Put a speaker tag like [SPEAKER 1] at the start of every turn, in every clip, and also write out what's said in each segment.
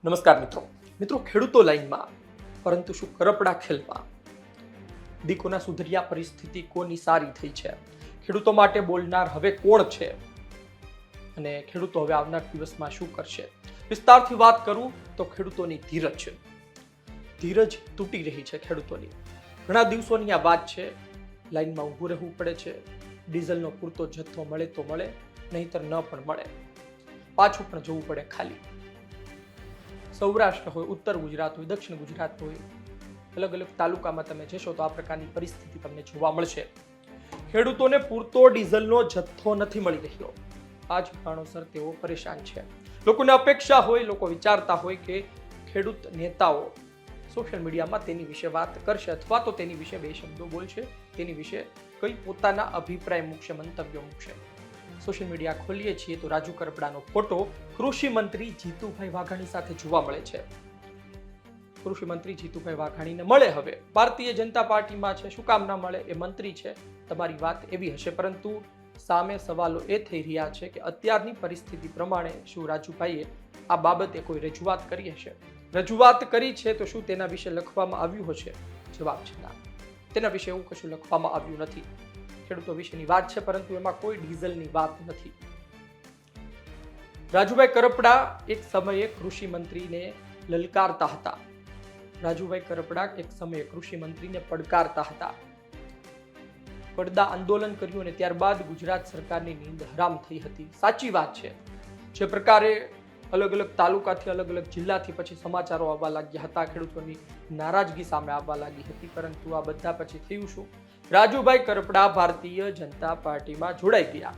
[SPEAKER 1] નમસ્કાર મિત્રો ખેડૂતો લાઈનમાં પરંતુ શું કરપડા ખેલમાં દીકોના સુધર્યા પરિસ્થિતિ કોની સારી થઈ છે ખેડૂતો માટે બોલનાર હવે કોણ છે અને ખેડૂતો હવે આવનાર દિવસમાં શું કરશે વિસ્તારથી વાત કરું તો ખેડૂતોની ધીરજ તૂટી રહી છે ખેડૂતોની ઘણા દિવસોની આ વાત છે લાઈનમાં ઊભું રહેવું પડે છે ડીઝલનો પૂરતો જથ્થો મળે તો મળે નહીતર ન પણ મળે પાછું પણ જવું પડે ખાલી સૌરાષ્ટ્ર હોય ઉત્તર ગુજરાત હોય દક્ષિણ ગુજરાત હોય અલગ અલગ તાલુકામાં તમે જશો તો આ પ્રકારની પરિસ્થિતિ તમને જોવા મળશે ખેડૂતોને પૂરતો ડીઝલનો જથ્થો નથી મળી રહ્યો આ જ કારણોસર તેઓ પરેશાન છે લોકોને અપેક્ષા હોય લોકો વિચારતા હોય કે ખેડૂત નેતાઓ સોશિયલ મીડિયામાં તેની વિશે વાત કરશે અથવા તો તેની વિશે બે શબ્દો બોલશે તેની વિશે કઈ પોતાના અભિપ્રાય મૂકશે મંતવ્યો મૂકશે સોશિયલ મીડિયા ખોલીએ છીએ તો રાજુ કરપડાનો ફોટો કૃષિ મંત્રી જીતુભાઈ વાઘાણી સાથે જોવા મળે છે કૃષિ મંત્રી જીતુભાઈ વાઘાણીને મળે હવે ભારતીય જનતા પાર્ટીમાં છે શું કામ ના મળે એ મંત્રી છે તમારી વાત એવી હશે પરંતુ સામે સવાલો એ થઈ રહ્યા છે કે અત્યારની પરિસ્થિતિ પ્રમાણે શું રાજુભાઈએ આ બાબતે કોઈ રજૂઆત કરી હશે રજૂઆત કરી છે તો શું તેના વિશે લખવામાં આવ્યું હશે જવાબ છે ના તેના વિશે એવું કશું લખવામાં આવ્યું નથી ખેડૂતો વિશેની વાત છે પરંતુ એમાં કોઈ ડીઝલની વાત નથી રાજુભાઈ કરપડા એક સમયે કૃષિ મંત્રીને લલકારતા હતા રાજુભાઈ કરપડા એક સમયે કૃષિ મંત્રીને પડકારતા હતા પડદા આંદોલન કર્યું અને ત્યારબાદ ગુજરાત સરકારની નીંદ હરામ થઈ હતી સાચી વાત છે જે પ્રકારે અલગ અલગ તાલુકાથી અલગ અલગ જિલ્લાથી પછી સમાચારો આવવા લાગ્યા હતા ખેડૂતોની નારાજગી સામે આવવા લાગી હતી પરંતુ આ બધા પછી થયું શું રાજુભાઈ કરપડા ભારતીય જનતા પાર્ટીમાં જોડાઈ ગયા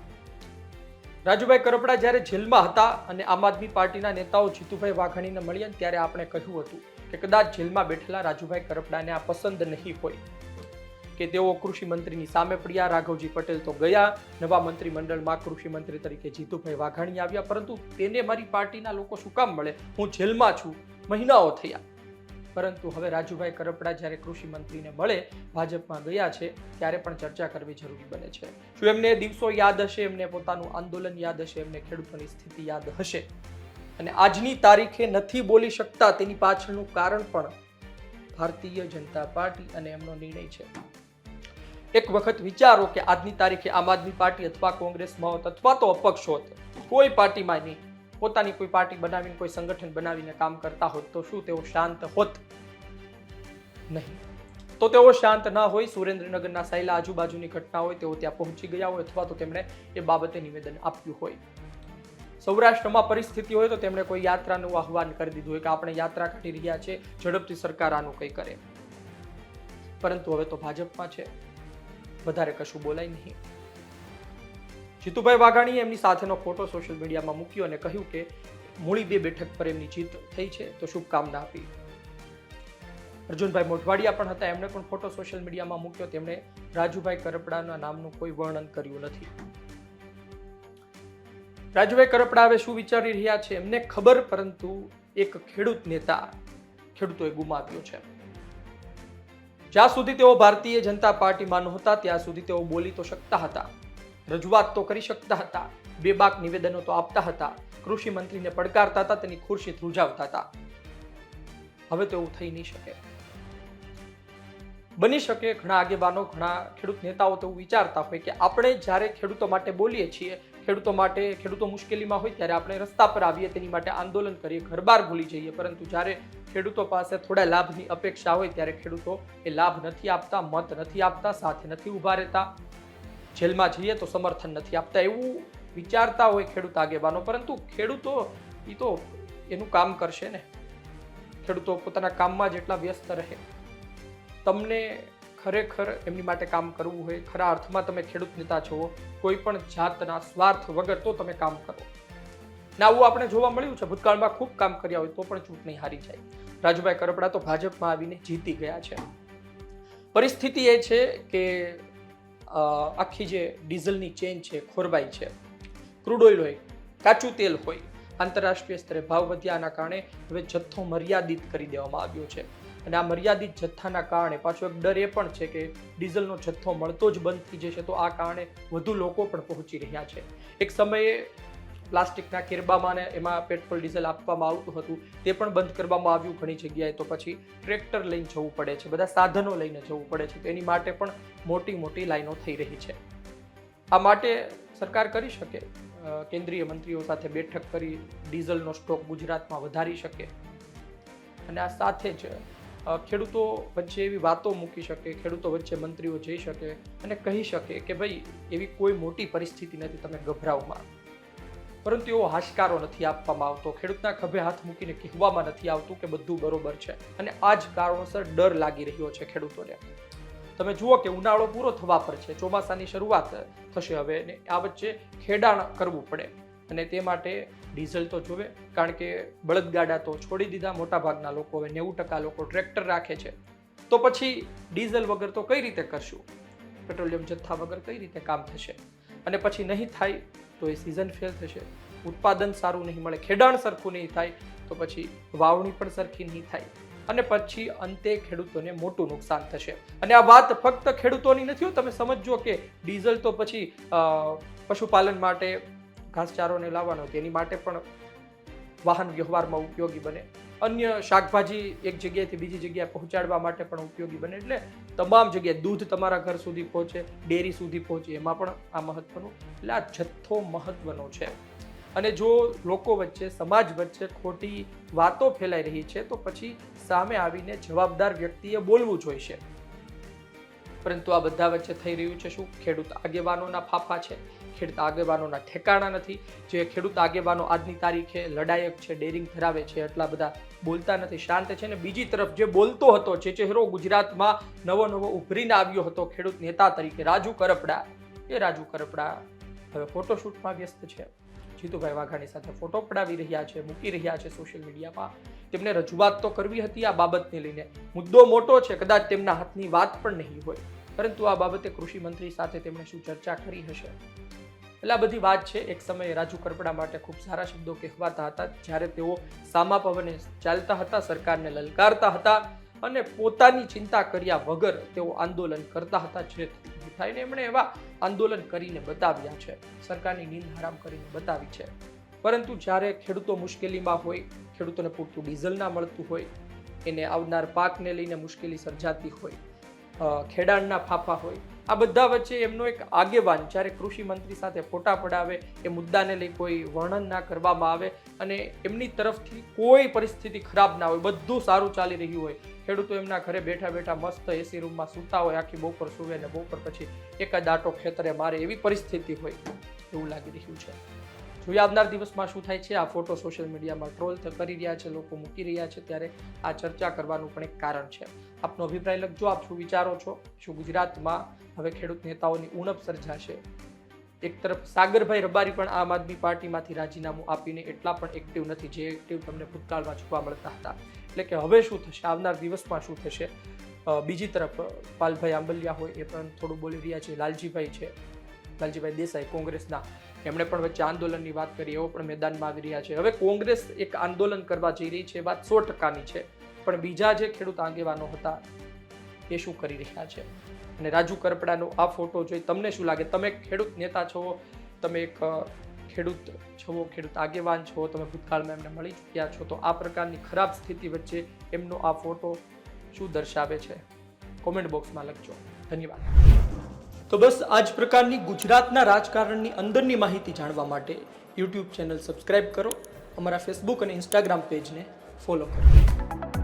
[SPEAKER 1] રાજુભાઈ કરપડા જ્યારે જેલમાં હતા અને આમ આદમી પાર્ટીના નેતાઓ જીતુભાઈ વાઘાણીને મળ્યા ત્યારે આપણે કહ્યું હતું કે કદાચ જેલમાં બેઠેલા રાજુભાઈ કરપડાને આ પસંદ નહીં હોય કે તેઓ કૃષિ મંત્રીની સામે પડ્યા રાઘવજી પટેલ તો ગયા નવા મંત્રીમંડળમાં કૃષિ મંત્રી તરીકે જીતુભાઈ વાઘાણી આવ્યા પરંતુ તેને મારી પાર્ટીના લોકો શું કામ મળે હું જેલમાં છું મહિનાઓ થયા પરંતુ હવે રાજુભાઈ કરપડા જ્યારે કૃષિ મંત્રીને મળે ભાજપમાં ગયા છે ત્યારે પણ ચર્ચા કરવી જરૂરી બને છે શું એમને દિવસો યાદ હશે એમને પોતાનું આંદોલન યાદ હશે એમને ખેડૂતોની સ્થિતિ યાદ હશે અને આજની તારીખે નથી બોલી શકતા તેની પાછળનું કારણ પણ ભારતીય જનતા પાર્ટી અને એમનો નિર્ણય છે એક વખત વિચારો કે આજની તારીખે આમ આદમી પાર્ટી અથવા કોંગ્રેસમાં હોત અથવા તો અપક્ષ હોત કોઈ પાર્ટીમાં નહીં પોતાની કોઈ પાર્ટી બનાવીને કોઈ સંગઠન બનાવીને કામ કરતા હોત તો શું તેઓ શાંત હોત નહીં તો તેઓ શાંત ના હોય સુરેન્દ્રનગરના સાયલા આજુબાજુની ઘટના હોય તેઓ ત્યાં પહોંચી ગયા હોય અથવા તો તેમણે એ બાબતે નિવેદન આપ્યું હોય સૌરાષ્ટ્રમાં પરિસ્થિતિ હોય તો તેમણે કોઈ યાત્રાનું આહવાન કરી દીધું હોય કે આપણે યાત્રા કાઢી રહ્યા છે ઝડપથી સરકાર આનું કંઈ કરે પરંતુ હવે તો ભાજપમાં છે વધારે કશું બોલાય નહીં જીતુભાઈ વાઘાણીએ એમની સાથેનો ફોટો સોશિયલ મીડિયામાં મૂક્યો અને કહ્યું કે મૂળી 2 બેઠક પર એમની જીત થઈ છે તો શુભકામના આપી અર્જુનભાઈ મોઢવાડિયા પણ હતા એમણે પણ ફોટો સોશિયલ મીડિયામાં મૂક્યો તેમણે રાજુભાઈ કરપડાના નામનું કોઈ વર્ણન કર્યું નથી રાજુભાઈ કરપડા હવે શું વિચારી રહ્યા છે એમને ખબર પરંતુ એક ખેડૂત નેતા ખેડૂતોએ ગુમાવ્યો છે જ્યાં સુધી તેઓ ભારતીય જનતા પાર્ટીમાં નહોતા ત્યાં સુધી તેઓ બોલી તો શકતા હતા રજૂઆત તો કરી શકતા હતા બેબાક નિવેદનો તો આપતા હતા કૃષિ મંત્રીને પડકારતા હતા તેની ખુરશી ધ્રુજાવતા હતા હવે તો એવું થઈ નહીં શકે બની શકે ઘણા આગેવાનો ઘણા ખેડૂત નેતાઓ તો વિચારતા હોય કે આપણે જ્યારે ખેડૂતો માટે બોલીએ છીએ ખેડૂતો મુશ્કેલીમાં હોય ત્યારે આપણે રસ્તા પર આવીએ તેની માટે આંદોલન કરીએ ઘરબાર ભૂલી જઈએ પરંતુ જ્યારે ખેડૂતો પાસે થોડા લાભની અપેક્ષા હોય ત્યારે ખેડૂતો એ લાભ નથી આપતા મત નથી આપતા સાથે નથી ઉભા રહેતા જેલમાં જઈએ તો સમર્થન નથી આપતા એવું વિચારતા હોય ખેડૂત આગેવાનો પરંતુ ખેડૂતો એ તો એનું કામ કરશે ને ખેડૂતો પોતાના કામમાં જેટલા વ્યસ્ત રહે તમને ખરેખર એમની માટે કામ કરવું હોય ખરા અર્થમાં તમે ખેડૂત નેતા છો કોઈ પણ જાતના સ્વાર્થ વગર તો તમે કામ કરો ને આવું આપણે જોવા મળ્યું છે ભૂતકાળમાં ખૂબ કામ કર્યા હોય તો પણ ચૂંટણી હારી જાય રાજુભાઈ કરપડા તો ભાજપમાં આવીને જીતી ગયા છે પરિસ્થિતિ એ છે કે આખી જે ડીઝલની ચેન છે ખોરવાઈ છે ક્રૂડ ઓઇલ હોય કાચું તેલ હોય આંતરરાષ્ટ્રીય સ્તરે ભાવ વધ્યાના કારણે હવે જથ્થો મર્યાદિત કરી દેવામાં આવ્યો છે અને આ મર્યાદિત જથ્થાના કારણે પાછો એક ડર એ પણ છે કે ડીઝલનો જથ્થો મળતો જ બંધ થઈ જશે તો આ કારણે વધુ લોકો પણ પહોંચી રહ્યા છે એક સમયે પ્લાસ્ટિકના કેરબામાં ને એમાં પેટ્રોલ ડીઝલ આપવામાં આવતું હતું તે પણ બંધ કરવામાં આવ્યું ઘણી જગ્યાએ. તો પછી ટ્રેક્ટર લઈને જવું પડે છે, બધા સાધનો લઈને જવું પડે છે. તો એની માટે પણ મોટી મોટી લાઈનો થઈ રહી છે. આ માટે સરકાર કરી શકે, કેન્દ્રીય મંત્રીઓ સાથે બેઠક કરી ડીઝલનો સ્ટોક ગુજરાતમાં વધારી શકે અને આ સાથે જ ખેડૂતો વચ્ચે એવી વાતો મૂકી શકે, ખેડૂતો વચ્ચે મંત્રીઓ જઈ શકે અને કહી શકે કે ભાઈ એવી કોઈ મોટી પરિસ્થિતિ નથી, તમે ગભરાવમાં. પરંતુ એવો હાશકારો નથી આપવામાં આવતો, ખેડૂતના ખભે હાથ મૂકીને કહેવામાં નથી આવતું કે બધું બરોબર છે. અને આ જ કારણોસર ડર લાગી રહ્યો છે ખેડૂતોને. તમે જુઓ કે ઉનાળો પૂરો થવા પર છે, ચોમાસાની શરૂઆત થશે હવે, અને આ વચ્ચે ખેડાણ કરવું પડે અને તે માટે ડીઝલ તો જોવે, કારણ કે બળદગાડા તો છોડી દીધા મોટા ભાગના લોકો. હવે 90% લોકો ટ્રેક્ટર રાખે છે. તો પછી ડીઝલ વગર તો કઈ રીતે કરશું? પેટ્રોલિયમ જથ્થા વગર કઈ રીતે કામ થશે? અને પછી નહીં થાય તો એ સિઝન ફેલ થશે, ઉત્પાદન સારું નહીં મળે, ખેડાણ સરખું નહીં થાય તો પછી વાવણી પણ સરખી નહીં થાય અને પછી અંતે ખેડૂતોને મોટું નુકસાન થશે. અને આ વાત ફક્ત ખેડૂતોની નથી, તમે સમજો કે ડીઝલ તો પછી પશુપાલન માટે ઘાસચારોને લાવવાનો તેની માટે પણ વાહન વ્યવહારમાં ઉપયોગી બને, અન્ય શાકભાજી એક જગ્યાએથી બીજી જગ્યાએ પહોંચાડવા માટે પણ ઉપયોગી બને. એટલે તમામ જગ્યાએ દૂધ તમારા ઘર સુધી પહોંચે, ડેરી સુધી પહોંચે, એમાં પણ આ મહત્વનું. એટલે આ જથ્થો મહત્વનો છે. અને જો લોકો વચ્ચે, સમાજ વચ્ચે ખોટી વાતો ફેલાઈ રહી છે તો પછી સામે આવીને જવાબદાર વ્યક્તિએ બોલવું જોઈશે. પરંતુ આ બધા વચ્ચે થઈ રહ્યું છે શું? ખેડૂત આગેવાનોના ફાફા છે, ખેડૂત આગેવાનોના ઠેકાણા નથી. જે ખેડૂત આગેવાનો આજની તારીખે લડાયક છે, ડેરિંગ ધરાવે છે, એટલા બધા બોલતા નથી, શાંત છે. ને બીજી તરફ જે બોલતો હતો, જે ચહેરો ગુજરાતમાં નવો ઉભરીને આવ્યો હતો ખેડૂત નેતા તરીકે, રાજુ કરપડા, એ રાજુ કરપડા હવે ફોટોશૂટમાં વ્યસ્ત છે. જીતુભાઈ વાઘાણી સાથે ફોટો પડાવી રહ્યા છે, મૂકી રહ્યા છે સોશિયલ મીડિયામાં. તેમને રજૂઆત તો કરવી હતી આ બાબતને લઈને, મુદ્દો મોટો છે, કદાચ તેમના હાથની વાત પણ નહીં હોય, પરંતુ આ બાબતે કૃષિ મંત્રી સાથે તેમણે શું ચર્ચા કરી હશે? એટલે આ બધી વાત છે. એક સમયે રાજુ કરપડા માટે ખૂબ સારા શબ્દો કહેવાતા હતા, જ્યારે તેઓ સામા પવને ચાલતા હતા, સરકારને લલકારતા હતા અને પોતાની ચિંતા કર્યા વગર તેઓ આંદોલન કરતા હતા. જે થાયને એમણે એવા આંદોલન કરીને બતાવ્યા છે, સરકારની નીંદ હરામ કરીને બતાવી છે. પરંતુ જ્યારે ખેડૂતો મુશ્કેલીમાં હોય, ખેડૂતોને પૂરતું ડીઝલ ના મળતું હોય, એને આવનાર પાકને લઈને મુશ્કેલી સર્જાતી હોય, ખેડાણના ફાફા હોય, આ બધા વચ્ચે એમનો એક આગેવાન જ્યારે કૃષિ મંત્રી સાથે ફોટા પડાવે, એ મુદ્દાને લઈ કોઈ વર્ણન ના કરવામાં આવે અને એમની તરફથી કોઈ પરિસ્થિતિ ખરાબ ના હોય, બધું સારું ચાલી રહ્યું હોય, ખેડૂતો એમના ઘરે બેઠા બેઠા મસ્ત એસી રૂમમાં સૂતા હોય, આખી બપોર સૂવે ને બપોર પછી એકાદ આટો ખેતરે મારે, એવી પરિસ્થિતિ હોય એવું લાગી રહ્યું છે. જોઈએ આવનાર દિવસમાં શું થાય છે. આ ફોટો સોશિયલ મીડિયામાં ટ્રોલ કરી રહ્યા છે, લોકો મૂકી રહ્યા છે, ત્યારે આ ચર્ચા કરવાનું પણ એક કારણ છે. આપનો અભિપ્રાય લખજો. આપ શું વિચારો છો? શું ગુજરાતમાં હવે ખેડૂત નેતાઓની ઉણપ સર્જાશે? એક તરફ સાગરભાઈ રબારી પણ આમ આદમી પાર્ટીમાંથી રાજીનામું આપીને એટલા પણ એક્ટિવ નથી જે એક્ટિવ તમને ભૂતકાળમાં જોવા મળતા હતા. એટલે કે હવે શું થશે, આવનાર દિવસમાં શું થશે? બીજી તરફ પાલભાઈ આંબલિયા હોય એ પણ થોડું બોલી રહ્યા છે. લાલજીભાઈ છે, લાલજીભાઈ દેસાઈ કોંગ્રેસના, એમણે પણ વચ્ચે આંદોલનની વાત કરી, એવો પણ મેદાનમાં આવી રહ્યા છે. હવે કોંગ્રેસ એક આંદોલન કરવા જઈ રહી છે, વાત 100%ની છે, પણ બીજા જે ખેડૂત આગેવાનો હતા એ શું કરી રહ્યા છે? અને રાજુ કરપડાનો આ ફોટો જોઈ તમને શું લાગે? તમે ખેડૂત નેતા છો, તમે એક ખેડૂત છો, ખેડૂત આગેવાન છો, તમે ભૂતકાળમાં એમને મળી ચૂક્યા છો, તો આ પ્રકારની ખરાબ સ્થિતિ વચ્ચે એમનો આ ફોટો શું દર્શાવે છે? કોમેન્ટ બોક્સમાં લખજો. ધન્યવાદ. તો બસ આ જ પ્રકારની ગુજરાતના રાજકારણની અંદરની માહિતી જાણવા માટે યુટ્યુબ ચેનલ સબસ્ક્રાઇબ કરો, અમારા ફેસબુક અને ઇન્સ્ટાગ્રામ પેજને ફોલો કરો.